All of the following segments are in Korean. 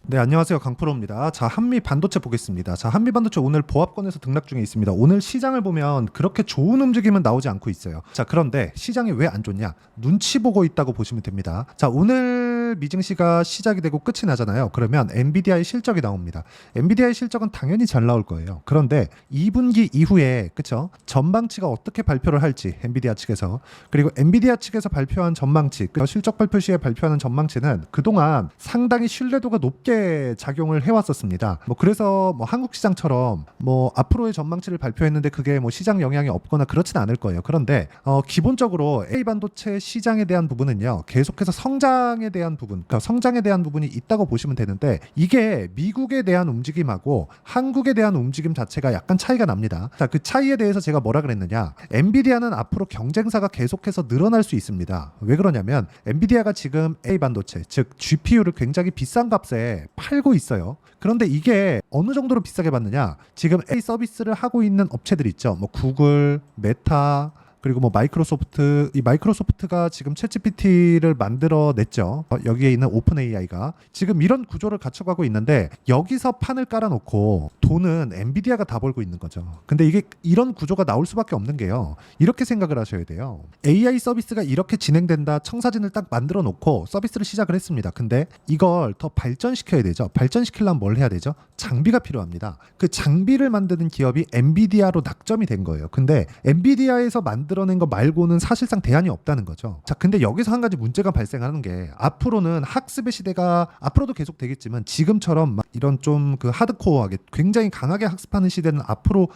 네, 안녕하세요. 강프로입니다. 자, 한미 반도체 보겠습니다. 자, 한미 반도체 오늘 보합권에서 등락 중에 있습니다. 오늘 시장을 보면 그렇게 좋은 움직임은 나오지 않고 있어요. 자, 그런데 시장이 왜 안 좋냐? 눈치 보고 있다고 보시면 됩니다. 자, 오늘 미증시가 시작이 되고 끝이 나잖아요. 그러면 엔비디아의 실적이 나옵니다. 엔비디아의 실적은 당연히 잘 나올 거예요. 그런데 2분기 이후에 그쵸? 전망치가 어떻게 발표를 할지 엔비디아 측에서, 그리고 엔비디아 측에서 발표한 전망치, 실적 발표 시에 발표하는 전망치는 그동안 상당히 신뢰도가 높게 작용을 해왔었습니다. 그래서 한국 시장처럼 앞으로의 전망치를 발표했는데 그게 시장 영향이 없거나 그렇진 않을 거예요. 그런데 기본적으로 A 반도체 시장에 대한 부분은요, 계속해서 성장에 대한 부분, 그러니까 성장에 대한 부분이 있다고 보시면 되는데, 이게 미국에 대한 움직임하고 한국에 대한 움직임 자체가 약간 차이가 납니다. 자, 그 차이에 대해서 제가 뭐라 그랬느냐? 엔비디아는 앞으로 경쟁사가 계속해서 늘어날 수 있습니다. 왜 그러냐면 엔비디아가 지금 A 반도체, 즉 GPU를 굉장히 비싼 값에 팔고 있어요. 그런데 이게 어느 정도로 비싸게 받느냐? 지금 A 서비스를 하고 있는 업체들 있죠. 구글, 메타, 그리고 마이크로소프트, 이 마이크로소프트가 지금 챗GPT를 만들어냈죠. 여기에 있는 오픈 AI가 지금 이런 구조를 갖춰가고 있는데, 여기서 판을 깔아놓고 돈은 엔비디아가 다 벌고 있는 거죠. 근데 이게 이런 구조가 나올 수밖에 없는 게요, 이렇게 생각을 하셔야 돼요. AI 서비스가 이렇게 진행된다, 청사진을 딱 만들어 놓고 서비스를 시작을 했습니다. 근데 이걸 더 발전시켜야 되죠. 발전시키려면 뭘 해야 되죠? 장비가 필요합니다. 그 장비를 만드는 기업이 엔비디아로 낙점이 된 거예요. 근데 엔비디아에서 만들어낸 거 말고는 사실상 대안이 없다는 거죠. 자, 근데 여기서 한 가지 문제가 발생하는 게, 앞으로는 학습의 시대가 앞으로도 계속 되겠지만 지금처럼 이런 좀 그 하드코어하게 굉장히 강하게 학습하는 시대는 앞으로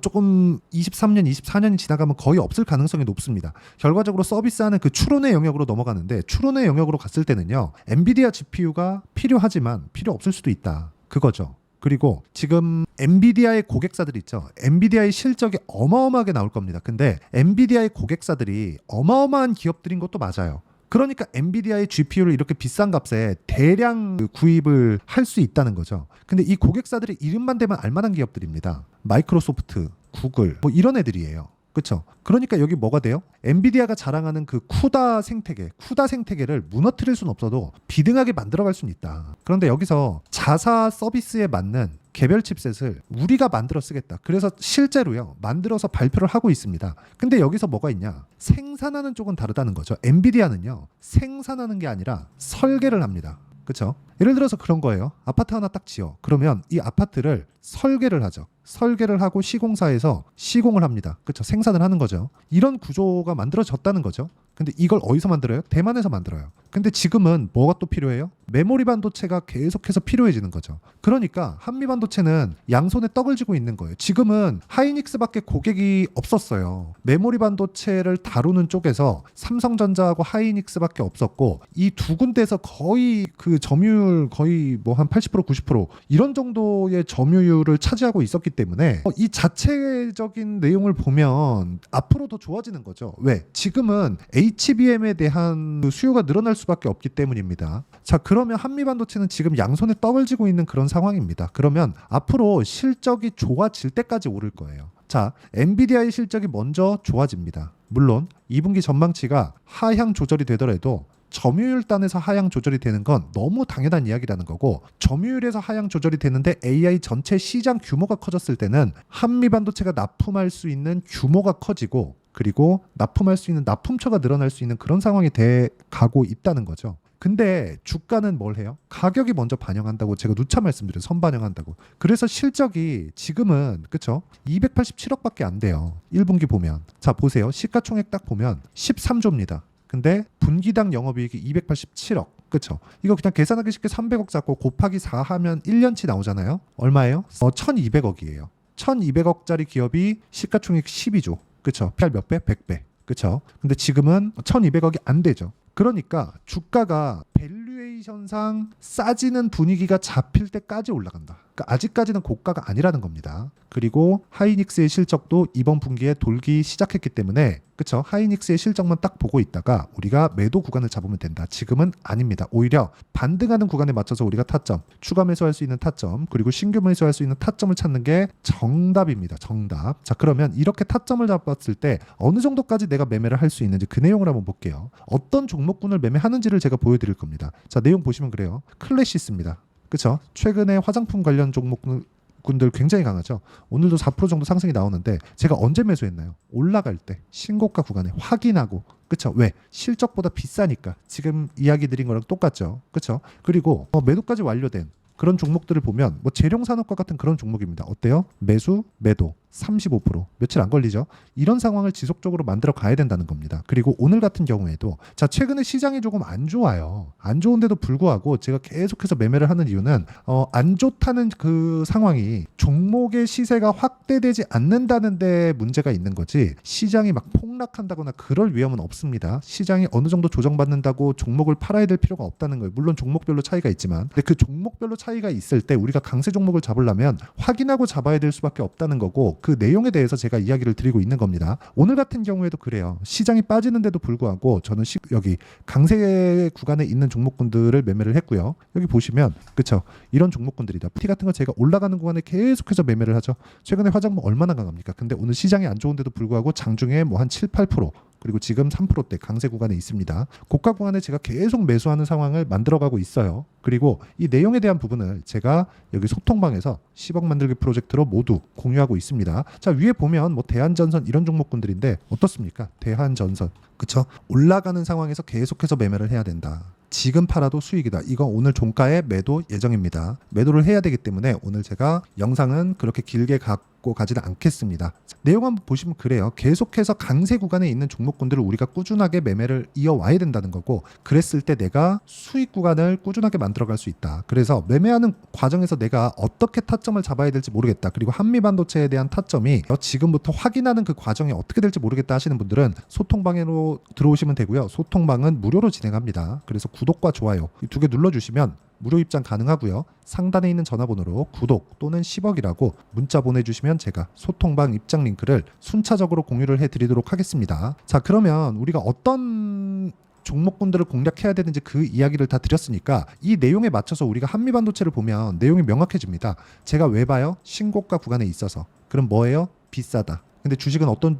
조금 23년, 24년이 지나가면 거의 없을 가능성이 높습니다. 결과적으로 서비스하는 그 추론의 영역으로 넘어가는데, 추론의 영역으로 갔을 때는요, 엔비디아 GPU가 필요하지만 필요 없을 수도 있다, 그거죠. 그리고 지금 엔비디아의 고객사들 있죠. 엔비디아의 실적이 어마어마하게 나올 겁니다. 근데 엔비디아의 고객사들이 어마어마한 기업들인 것도 맞아요. 그러니까 엔비디아의 GPU를 이렇게 비싼 값에 대량 구입을 할 수 있다는 거죠. 근데 이 고객사들이 이름만 대면 알만한 기업들입니다. 마이크로소프트, 구글, 이런 애들이에요. 그렇죠? 그러니까 여기 뭐가 돼요? 엔비디아가 자랑하는 그 쿠다 생태계를 무너뜨릴 수는 없어도 비등하게 만들어갈 수는 있다. 그런데 여기서 자사 서비스에 맞는 개별 칩셋을 우리가 만들어 쓰겠다. 그래서 실제로요, 만들어서 발표를 하고 있습니다. 근데 여기서 뭐가 있냐? 생산하는 쪽은 다르다는 거죠. 엔비디아는요, 생산하는 게 아니라 설계를 합니다. 그렇죠? 예를 들어서 그런 거예요. 아파트 하나 딱 지어. 그러면 이 아파트를 설계를 하죠. 설계를 하고 시공사에서 시공을 합니다. 그렇죠? 생산을 하는 거죠. 이런 구조가 만들어졌다는 거죠. 근데 이걸 어디서 만들어요? 대만에서 만들어요. 근데 지금은 뭐가 또 필요해요? 메모리 반도체가 계속해서 필요해지는 거죠. 그러니까 한미 반도체는 양손에 떡을 쥐고 있는 거예요. 지금은 하이닉스밖에 고객이 없었어요. 메모리 반도체를 다루는 쪽에서 삼성전자하고 하이닉스밖에 없었고, 이 두 군데에서 거의 그 점유율 거의 한 80% 90% 이런 정도의 점유율을 차지하고 있었기 때문에 이 자체적인 내용을 보면 앞으로 더 좋아지는 거죠. 왜? 지금은 HBM에 대한 수요가 늘어날 수밖에 없기 때문입니다. 자, 그러면 한미 반도체는 지금 양손에 떡을 쥐고 있는 그런 상황입니다. 그러면 앞으로 실적이 좋아질 때까지 오를 거예요. 자, 엔비디아의 실적이 먼저 좋아집니다. 물론 2분기 전망치가 하향 조절이 되더라도 점유율 단에서 하향 조절이 되는 건 너무 당연한 이야기라는 거고, 점유율에서 하향 조절이 되는데 AI 전체 시장 규모가 커졌을 때는 한미 반도체가 납품할 수 있는 규모가 커지고, 그리고 납품할 수 있는 납품처가 늘어날 수 있는 그런 상황이 돼 가고 있다는 거죠. 근데 주가는 뭘 해요? 가격이 먼저 반영한다고 제가 누차 말씀드려요. 선반영한다고. 그래서 실적이 지금은 그쵸? 287억밖에 안 돼요. 1분기 보면. 자, 보세요. 시가총액 딱 보면 13조입니다. 근데 분기당 영업이익이 287억. 그쵸? 이거 그냥 계산하기 쉽게 300억 잡고 곱하기 4 하면 1년치 나오잖아요. 얼마예요? 1200억이에요. 1200억짜리 기업이 시가총액 12조. 그쵸? PR 몇 배? 100배. 그쵸? 근데 지금은 1200억이 안 되죠. 그러니까 주가가 밸류에이션상 싸지는 분위기가 잡힐 때까지 올라간다. 그러니까 아직까지는 고가가 아니라는 겁니다. 그리고 하이닉스의 실적도 이번 분기에 돌기 시작했기 때문에, 그쵸? 하이닉스의 실적만 딱 보고 있다가 우리가 매도 구간을 잡으면 된다. 지금은 아닙니다. 오히려 반등하는 구간에 맞춰서 우리가 타점, 추가 매수할 수 있는 타점, 그리고 신규 매수할 수 있는 타점을 찾는 게 정답입니다. 정답. 자, 그러면 이렇게 타점을 잡았을 때 어느 정도까지 내가 매매를 할 수 있는지 그 내용을 한번 볼게요. 어떤 종목군을 매매하는지를 제가 보여드릴 겁니다. 자, 내용 보시면 그래요. 클래시스입니다. 그쵸? 최근에 화장품 관련 종목군들 굉장히 강하죠. 오늘도 4% 정도 상승이 나오는데 제가 언제 매수했나요? 올라갈 때 신고가 구간에 확인하고, 그쵸? 왜? 실적보다 비싸니까. 지금 이야기 드린 거랑 똑같죠. 그쵸? 그리고 매도까지 완료된 그런 종목들을 보면 뭐 재룡산업과 같은 그런 종목입니다. 어때요? 매수, 매도 35% 며칠 안 걸리죠. 이런 상황을 지속적으로 만들어 가야 된다는 겁니다. 그리고 오늘 같은 경우에도 자 최근에 시장이 조금 안 좋아요. 안 좋은데도 불구하고 제가 계속해서 매매를 하는 이유는 안 좋다는 그 상황이 종목의 시세가 확대되지 않는다는 데 문제가 있는 거지 시장이 막 폭락한다거나 그럴 위험은 없습니다. 시장이 어느 정도 조정받는다고 종목을 팔아야 될 필요가 없다는 거예요. 물론 종목별로 차이가 있지만 근데 그 종목별로 차이가 있을 때 우리가 강세 종목을 잡으려면 확인하고 잡아야 될 수밖에 없다는 거고 그 내용에 대해서 제가 이야기를 드리고 있는 겁니다. 오늘 같은 경우에도 그래요. 시장이 빠지는데도 불구하고 저는 여기 강세 구간에 있는 종목군들을 매매를 했고요. 여기 보시면 그쵸 이런 종목군들이다. 티 같은 거 제가 올라가는 구간에 계속해서 매매를 하죠. 최근에 화장품 얼마나 강합니까? 근데 오늘 시장이 안 좋은데도 불구하고 장중에 뭐 한 7, 8% 그리고 지금 3%대 강세 구간에 있습니다. 고가 구간에 제가 계속 매수하는 상황을 만들어가고 있어요. 그리고 이 내용에 대한 부분을 제가 여기 소통방에서 10억 만들기 프로젝트로 모두 공유하고 있습니다. 자 위에 보면 뭐 대한전선 이런 종목군들인데 어떻습니까? 대한전선 그쵸? 올라가는 상황에서 계속해서 매매를 해야 된다. 지금 팔아도 수익이다. 이거 오늘 종가에 매도 예정입니다. 매도를 해야 되기 때문에 오늘 제가 영상은 그렇게 길게 갖고 가지는 않겠습니다. 내용 한번 보시면 그래요. 계속해서 강세 구간에 있는 종목군들을 우리가 꾸준하게 매매를 이어와야 된다는 거고 그랬을 때 내가 수익 구간을 꾸준하게 만들어갈 수 있다. 그래서 매매하는 과정에서 내가 어떻게 타점을 잡아야 될지 모르겠다. 그리고 한미반도체에 대한 타점이 지금부터 확인하는 그 과정이 어떻게 될지 모르겠다 하시는 분들은 소통방으로 들어오시면 되고요. 소통방은 무료로 진행합니다. 그래서 구독과 좋아요 이 두 개 눌러주시면 무료 입장 가능하고요. 상단에 있는 전화번호로 구독 또는 10억이라고 문자 보내주시면 제가 소통방 입장 링크를 순차적으로 공유를 해드리도록 하겠습니다. 자 그러면 우리가 어떤 종목군들을 공략해야 되는지 그 이야기를 다 드렸으니까 이 내용에 맞춰서 우리가 한미반도체를 보면 내용이 명확해집니다. 제가 왜 봐요? 신고가 구간에 있어서. 그럼 뭐예요? 비싸다. 근데 주식은 어떤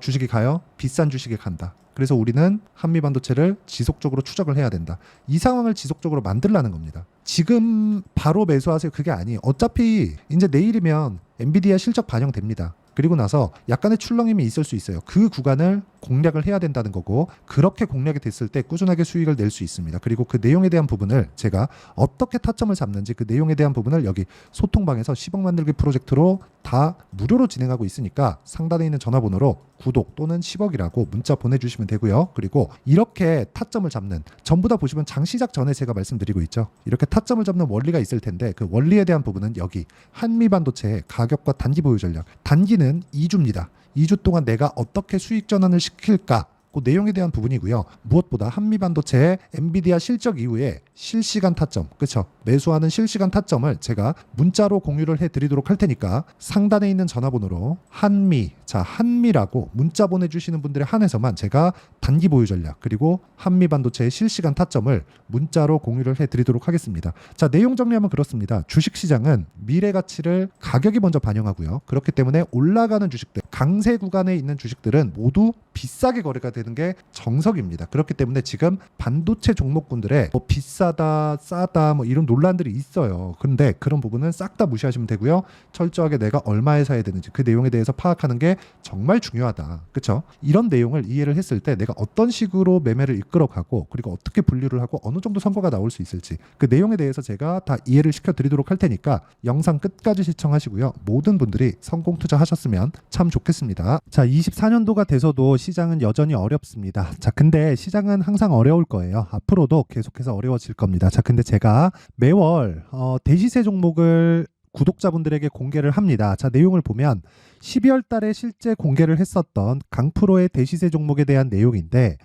주식이 가요? 비싼 주식이 간다. 그래서 우리는 한미반도체를 지속적으로 추적을 해야 된다. 이 상황을 지속적으로 만들라는 겁니다. 지금 바로 매수하세요. 그게 아니에요. 어차피 이제 내일이면 엔비디아 실적 반영됩니다. 그리고 나서 약간의 출렁임이 있을 수 있어요. 그 구간을 공략을 해야 된다는 거고 그렇게 공략이 됐을 때 꾸준하게 수익을 낼 수 있습니다. 그리고 그 내용에 대한 부분을 제가 어떻게 타점을 잡는지 그 내용에 대한 부분을 여기 소통방에서 10억 만들기 프로젝트로 다 무료로 진행하고 있으니까 상단에 있는 전화번호로 구독 또는 10억이라고 문자 보내주시면 되고요. 그리고 이렇게 타점을 잡는 전부 다 보시면 장 시작 전에 제가 말씀드리고 있죠. 이렇게 타점을 잡는 원리가 있을 텐데 그 원리에 대한 부분은 여기 한미반도체의 가격과 단기 보유 전략 단기는 2주입니다. 2주 동안 내가 어떻게 수익 전환을 시킬까? 그 내용에 대한 부분이고요. 무엇보다 한미반도체의 엔비디아 실적 이후에 실시간 타점, 그렇죠? 매수하는 실시간 타점을 제가 문자로 공유를 해드리도록 할 테니까 상단에 있는 전화번호로 한미라고 문자 보내주시는 분들에 한해서만 제가 단기 보유 전략 그리고 한미반도체의 실시간 타점을 문자로 공유를 해드리도록 하겠습니다. 자, 내용 정리하면 그렇습니다. 주식시장은 미래 가치를 가격이 먼저 반영하고요. 그렇기 때문에 올라가는 주식들, 강세 구간에 있는 주식들은 모두 비싸게 거래가 되는 게 정석입니다. 그렇기 때문에 지금 반도체 종목군들의 뭐 비싸다, 싸다 뭐 이런 논란들이 있어요. 그런데 그런 부분은 싹 다 무시하시면 되고요. 철저하게 내가 얼마에 사야 되는지 그 내용에 대해서 파악하는 게 정말 중요하다. 그렇죠? 이런 내용을 이해를 했을 때 내가 어떤 식으로 매매를 이끌어가고 그리고 어떻게 분류를 하고 어느 정도 성과가 나올 수 있을지 그 내용에 대해서 제가 다 이해를 시켜드리도록 할 테니까 영상 끝까지 시청하시고요. 모든 분들이 성공 투자하셨으면 참 좋겠습니다. 자, 24년도가 돼서도 시장은 여전히 어렵습니다. 자, 근데 시장은 항상 어려울 거예요. 앞으로도 계속해서 어려워질 겁니다. 자, 근데 제가 매월 대시세 종목을 구독자분들에게 공개를 합니다. 자, 내용을 보면 12월 달에 실제 공개를 했었던 강프로의 대시세 종목에 대한 내용인데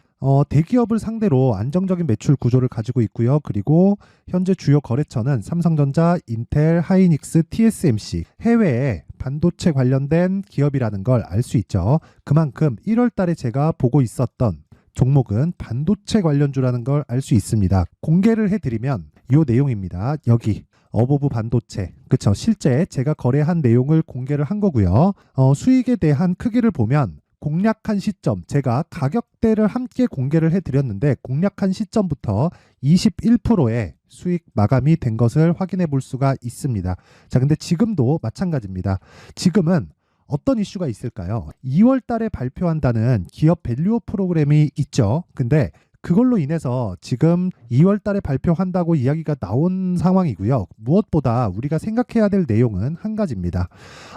대기업을 상대로 안정적인 매출 구조를 가지고 있고요. 그리고 현재 주요 거래처는 삼성전자, 인텔, 하이닉스, TSMC 해외에 반도체 관련된 기업이라는 걸 알 수 있죠. 그만큼 1월 달에 제가 보고 있었던 종목은 반도체 관련주라는 걸 알 수 있습니다. 공개를 해드리면 이 내용입니다. 여기 어보브 반도체, 그쵸? 실제 제가 거래한 내용을 공개를 한 거고요. 수익에 대한 크기를 보면 공략한 시점, 제가 가격대를 함께 공개를 해드렸는데 공략한 시점부터 21%의 수익 마감이 된 것을 확인해 볼 수가 있습니다. 자, 근데 지금도 마찬가지입니다. 지금은 어떤 이슈가 있을까요? 2월 달에 발표한다는 기업 밸류업 프로그램이 있죠. 근데 그걸로 인해서 지금 2월 달에 발표한다고 이야기가 나온 상황이고요. 무엇보다 우리가 생각해야 될 내용은 한 가지입니다.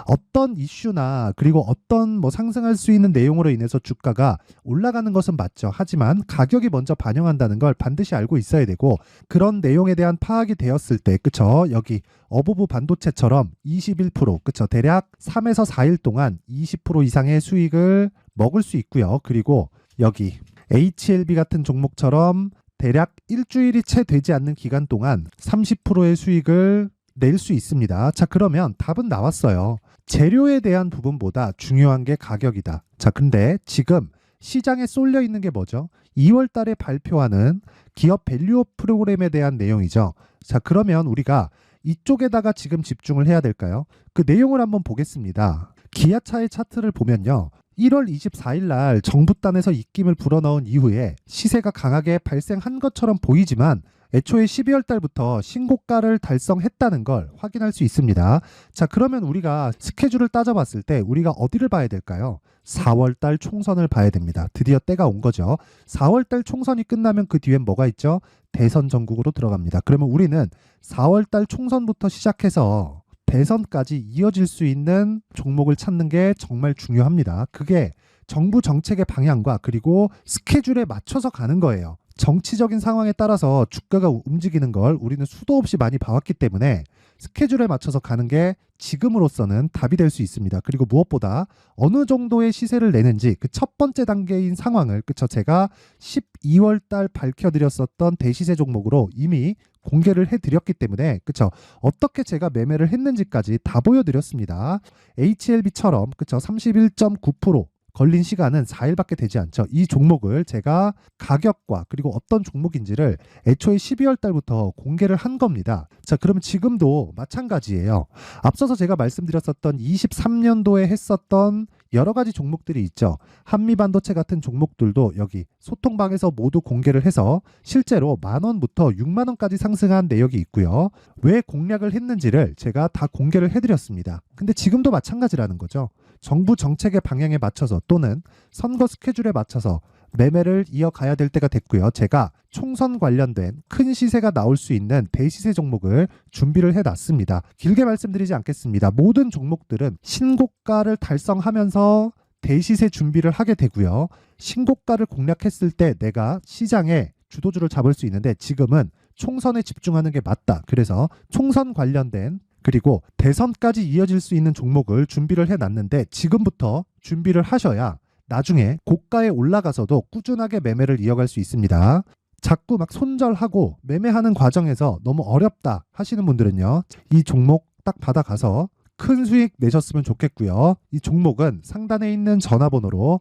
어떤 이슈나 그리고 어떤 상승할 수 있는 내용으로 인해서 주가가 올라가는 것은 맞죠. 하지만 가격이 먼저 반영한다는 걸 반드시 알고 있어야 되고, 그런 내용에 대한 파악이 되었을 때, 그쵸? 여기 어부부 반도체처럼 21%, 그쵸? 대략 3에서 4일 동안 20% 이상의 수익을 먹을 수 있고요. 그리고 여기 HLB 같은 종목처럼 대략 일주일이 채 되지 않는 기간 동안 30%의 수익을 낼 수 있습니다. 자, 그러면 답은 나왔어요. 재료에 대한 부분보다 중요한 게 가격이다. 자, 근데 지금 시장에 쏠려 있는 게 뭐죠? 2월 달에 발표하는 기업 밸류업 프로그램에 대한 내용이죠. 자, 그러면 우리가 이쪽에다가 지금 집중을 해야 될까요? 그 내용을 한번 보겠습니다. 기아차의 차트를 보면요. 1월 24일 날 정부단에서 입김을 불어넣은 이후에 시세가 강하게 발생한 것처럼 보이지만 애초에 12월 달부터 신고가를 달성했다는 걸 확인할 수 있습니다. 자, 그러면 우리가 스케줄을 따져봤을 때 우리가 어디를 봐야 될까요? 4월 달 총선을 봐야 됩니다. 드디어 때가 온 거죠. 4월 달 총선이 끝나면 그 뒤엔 뭐가 있죠? 대선 전국으로 들어갑니다. 그러면 우리는 4월 달 총선부터 시작해서 대선까지 이어질 수 있는 종목을 찾는 게 정말 중요합니다. 그게 정부 정책의 방향과 그리고 스케줄에 맞춰서 가는 거예요. 정치적인 상황에 따라서 주가가 움직이는 걸 우리는 수도 없이 많이 봐왔기 때문에 스케줄에 맞춰서 가는 게 지금으로서는 답이 될 수 있습니다. 그리고 무엇보다 어느 정도의 시세를 내는지 그 첫 번째 단계인 상황을, 그쵸? 제가 12월 달 밝혀드렸었던 대시세 종목으로 이미 공개를 해드렸기 때문에, 그쵸? 어떻게 제가 매매를 했는지까지 다 보여드렸습니다. HLB처럼, 그쵸? 31.9% 걸린 시간은 4일밖에 되지 않죠. 이 종목을 제가 가격과 그리고 어떤 종목인지를 애초에 12월 달부터 공개를 한 겁니다. 자, 그러면 지금도 마찬가지예요. 앞서서 제가 말씀드렸었던 23년도에 했었던 여러 가지 종목들이 있죠. 한미반도체 같은 종목들도 여기 소통방에서 모두 공개를 해서 실제로 10,000원부터 60,000원까지 상승한 내역이 있고요. 왜 공략을 했는지를 제가 다 공개를 해드렸습니다. 근데 지금도 마찬가지라는 거죠. 정부 정책의 방향에 맞춰서 또는 선거 스케줄에 맞춰서 매매를 이어가야 될 때가 됐고요. 제가 총선 관련된 큰 시세가 나올 수 있는 대시세 종목을 준비를 해놨습니다. 길게 말씀드리지 않겠습니다. 모든 종목들은 신고가를 달성하면서 대시세 준비를 하게 되고요. 신고가를 공략했을 때 내가 시장에 주도주를 잡을 수 있는데 지금은 총선에 집중하는 게 맞다. 그래서 총선 관련된 그리고 대선까지 이어질 수 있는 종목을 준비를 해놨는데 지금부터 준비를 하셔야 나중에 고가에 올라가서도 꾸준하게 매매를 이어갈 수 있습니다. 자꾸 막 손절하고 매매하는 과정에서 너무 어렵다 하시는 분들은요. 이 종목 딱 받아가서 큰 수익 내셨으면 좋겠고요. 이 종목은 상단에 있는 전화번호로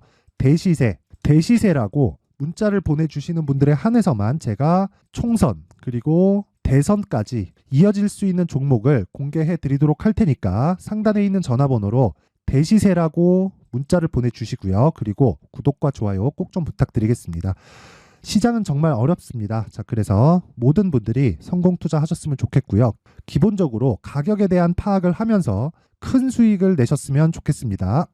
대시세라고 문자를 보내주시는 분들에 한해서만 제가 총선 그리고 대선까지 이어질 수 있는 종목을 공개해 드리도록 할 테니까 상단에 있는 전화번호로 대시세라고 문자를 보내주시고요. 그리고 구독과 좋아요 꼭 좀 부탁드리겠습니다. 시장은 정말 어렵습니다. 자, 그래서 모든 분들이 성공 투자하셨으면 좋겠고요. 기본적으로 가격에 대한 파악을 하면서 큰 수익을 내셨으면 좋겠습니다.